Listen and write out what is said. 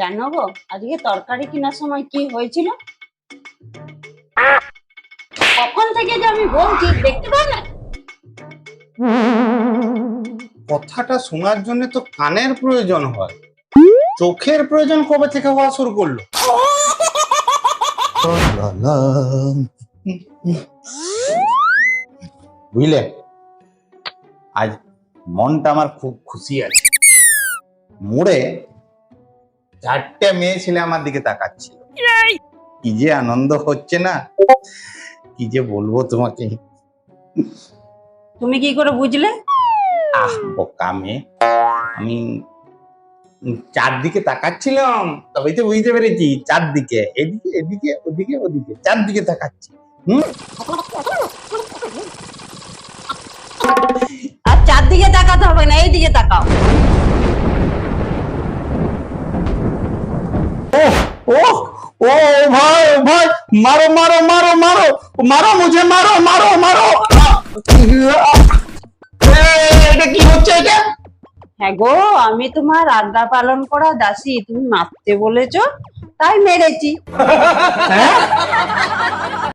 জানো গো, আজকে তরকারি কেনার সময় কি হয়েছিল? কখন থেকে যে আমি বলছি, দেখতে পাও না? কথাটা শোনার জন্য তো কানের প্রয়োজন হয়, চোখের প্রয়োজন কবে থেকে হওয়া শুরু করলো? বুঝলে, আজ মনটা আমার খুব খুশি আছে। মোড়ে 4টে মেয়ে ছেলে আমার দিকে তাকাচ্ছিল, কি যে আনন্দ হচ্ছে না, কি যে বলবো তোমাকে। তুমি কি করে বুঝলে? বোকা মেয়ে, আমি চারদিকে তাকাচ্ছিলাম, তবেই তো বুঝতে পেরেছি। চারদিকে, এদিকে এদিকে ওদিকে ওদিকে, চারদিকে তাকাচ্ছি। আর চারদিকে তাকাতে হবে না, এইদিকে তাকাও। ओ ओ भाई भाई, मारो मारो मारो मारो मारो, मुझे मारो मारो मारो। এটা কি হচ্ছে এটা? হ্যাঁ গো, আমি তোমার আজ্ঞা পালন করা দাসী, তুমি মারতে বলেছো তাই মেরেছি।